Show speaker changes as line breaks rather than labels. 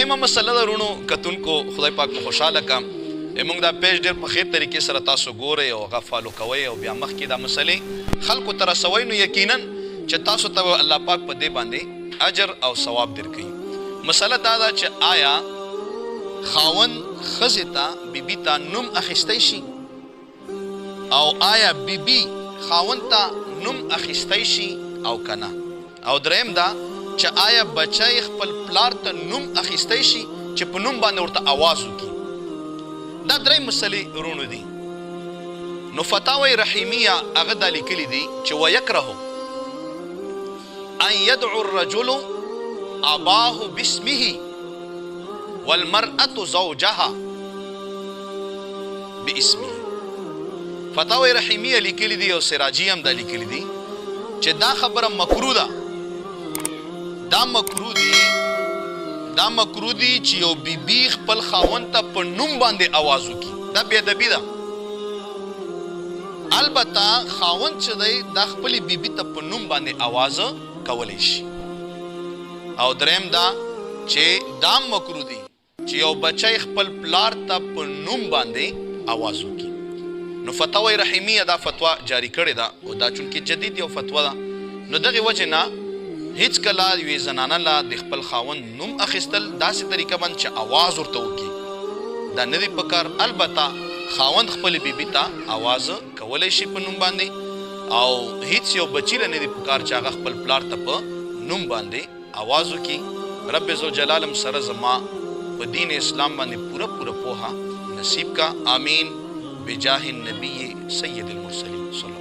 مهمه مسله ده رونو کتونکو خدای پاک مو خوشحاله کړم موږ دا پیج ډېر په ښې طریقې سره تاسو ګورئ او هغه فالو کوئ او بیا مخکې دا مسلې خلکو ته رسوئ نو یقینا چې تاسو ته الله پاک په دې باندې اجر او ثواب درکوي. مسله دا ده چې آیا خاوند ښځې ته بیبي ته نوم اخیستی شي او آیا بیبي خاوند ته نوم اخیستی شي او که نه. او دریم دا چې آیا بچی خپل پلار ته نوم اخیستی شي چې په نوم باندې ورته آواز وکړي. دا درې مسلې ورونو دي. نو فتاوی رحیمیه هغه دا لیکلي دي چې ویکره ان یدعو الرجل اباه باسمه والمرأة زوجها باسمه. فتاوی رحیمیه لیکلي دي او سراجی هم دا لیکلي دي چې دا خبره مکروه ده. دا مکروه دي چې یو بیبي خپل خاوند ته په نوم باندې آواز وکړي. دا بې ادبي ده. البته خاوند چې دی دا خپلې بیبي ته په نوم باندې آواز کولی شي. او دریم دا چې دا مکروه دي چې یو بچی خپل پلار ته په نوم باندې آواز وکړي. نو فتاوی رحیمیه دا فتوا جاری کړې ده او دا چونکې جدید یو فتوا ده نو دغې وجې نه هیڅ کله یوې زنانه له د خپل خاوند نوم اخیستل داسې طریقه باندې چې آواز ورته وکړي دا نه دی پکار. البته خاوند خپلې بیبي ته آواز کولی شي په نوم باندې او هیڅ یو بچي له نه دی پکار چې هغه خپل پلار ته په نوم باندې آواز وکړي. رب ذوالجلال هم سره زما په دین اسلام باندې پوره پوهه نصیب کا. آمین بجاه النبی سید المرسلین.